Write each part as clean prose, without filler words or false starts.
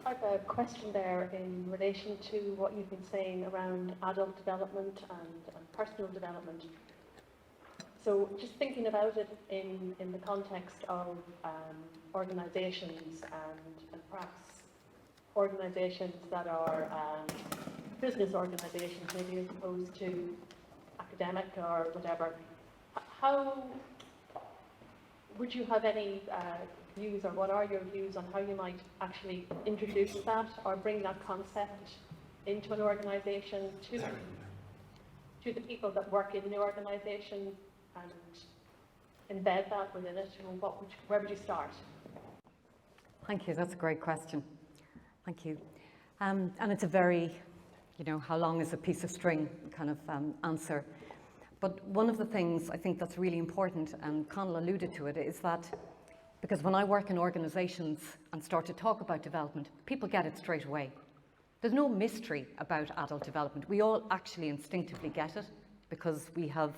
have a question there in relation to what you've been saying around adult development and personal development. So just thinking about it in the context of organisations and perhaps organisations that are business organisations, maybe as opposed to academic or whatever, how would you have any views, or what are your views on how you might actually introduce that or bring that concept into an organisation to the people that work in the organisation and embed that within it? And where would you start? Thank you. That's a great question. Thank you. And it's a very, how long is a piece of string kind of answer. But one of the things I think that's really important, and Conal alluded to it, is that because when I work in organisations and start to talk about development, people get it straight away. There's no mystery about adult development. We all actually instinctively get it because we have,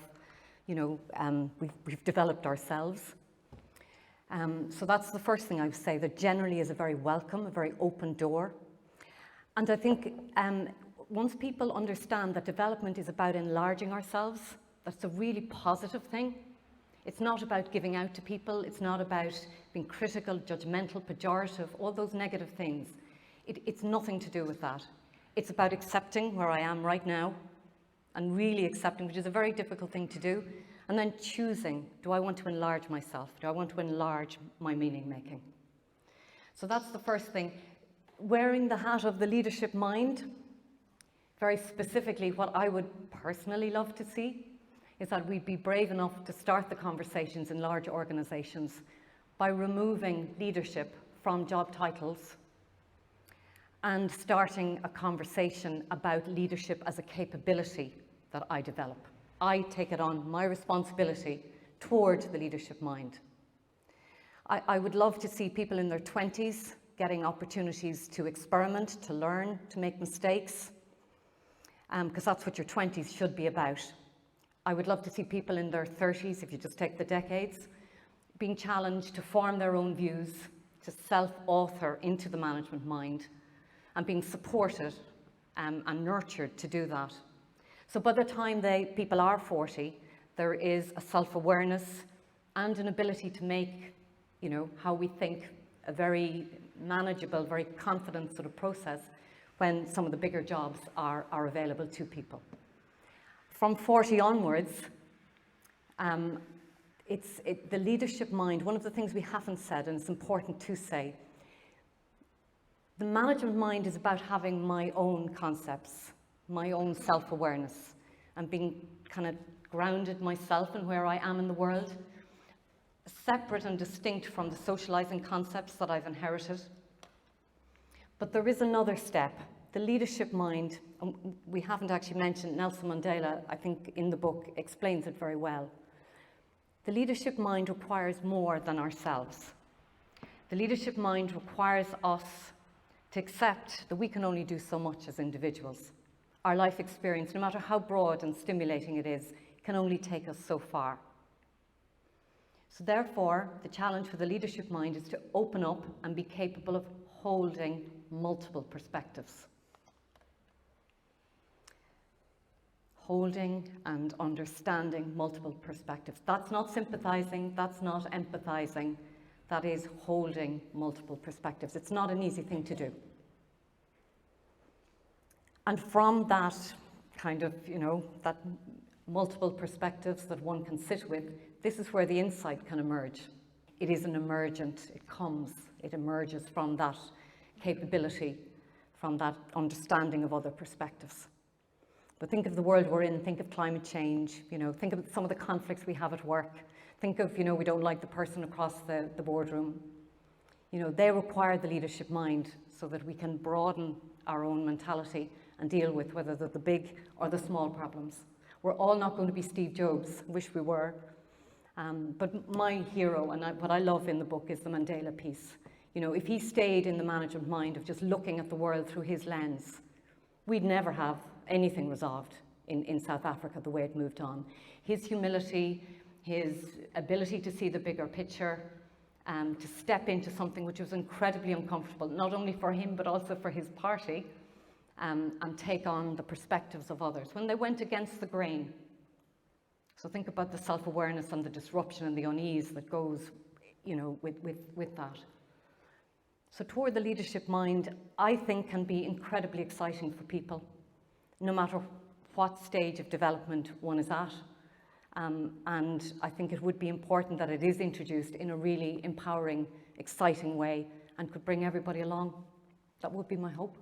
we've developed ourselves. So that's the first thing I would say, that generally is a very welcome, a very open door. And I think once people understand that development is about enlarging ourselves, that's a really positive thing. It's not about giving out to people. It's not about being critical, judgmental, pejorative, all those negative things. It's nothing to do with that. It's about accepting where I am right now and really accepting, which is a very difficult thing to do, and then choosing, do I want to enlarge myself? Do I want to enlarge my meaning making? So that's the first thing. Wearing the hat of the leadership mind, very specifically what I would personally love to see is that we'd be brave enough to start the conversations in large organisations by removing leadership from job titles and starting a conversation about leadership as a capability that I develop. I take it on my responsibility toward the leadership mind. I would love to see people in their 20s getting opportunities to experiment, to learn, to make mistakes, because that's what your 20s should be about. I would love to see people in their 30s, if you just take the decades, being challenged to form their own views, to self-author into the management mind, and being supported and nurtured to do that. So by the time people are 40, there is a self-awareness and an ability to make, how we think, a very manageable, very confident sort of process when some of the bigger jobs are available to people. From 40 onwards, the leadership mind, one of the things we haven't said, and it's important to say, the management mind is about having my own concepts, my own self-awareness, and being kind of grounded myself in where I am in the world, separate and distinct from the socializing concepts that I've inherited. But there is another step. The leadership mind, we haven't actually mentioned Nelson Mandela, I think in the book explains it very well. The leadership mind requires more than ourselves. The leadership mind requires us to accept that we can only do so much as individuals. Our life experience, no matter how broad and stimulating it is, can only take us so far. So therefore, the challenge for the leadership mind is to open up and be capable of holding multiple perspectives. Holding and understanding multiple perspectives. That's not sympathizing, that's not empathizing, that is holding multiple perspectives. It's not an easy thing to do. And from that kind of, that multiple perspectives that one can sit with, this is where the insight can emerge. It is an emergent, it emerges from that capability, from that understanding of other perspectives. But think of the world we're in, think of climate change, think of some of the conflicts we have at work. Think of, we don't like the person across the boardroom. They require the leadership mind so that we can broaden our own mentality and deal with whether they're the big or the small problems. We're all not going to be Steve Jobs, wish we were. But my hero, and what I love in the book, is the Mandela piece. If he stayed in the management mind of just looking at the world through his lens, we'd never have anything resolved in South Africa the way it moved on. His humility, his ability to see the bigger picture, to step into something which was incredibly uncomfortable, not only for him but also for his party, and take on the perspectives of others when they went against the grain. So think about the self-awareness and the disruption and the unease that goes, with that. So Toward the Leadership Mind, I think, can be incredibly exciting for people, no matter what stage of development one is at. And I think it would be important that it is introduced in a really empowering, exciting way and could bring everybody along. That would be my hope.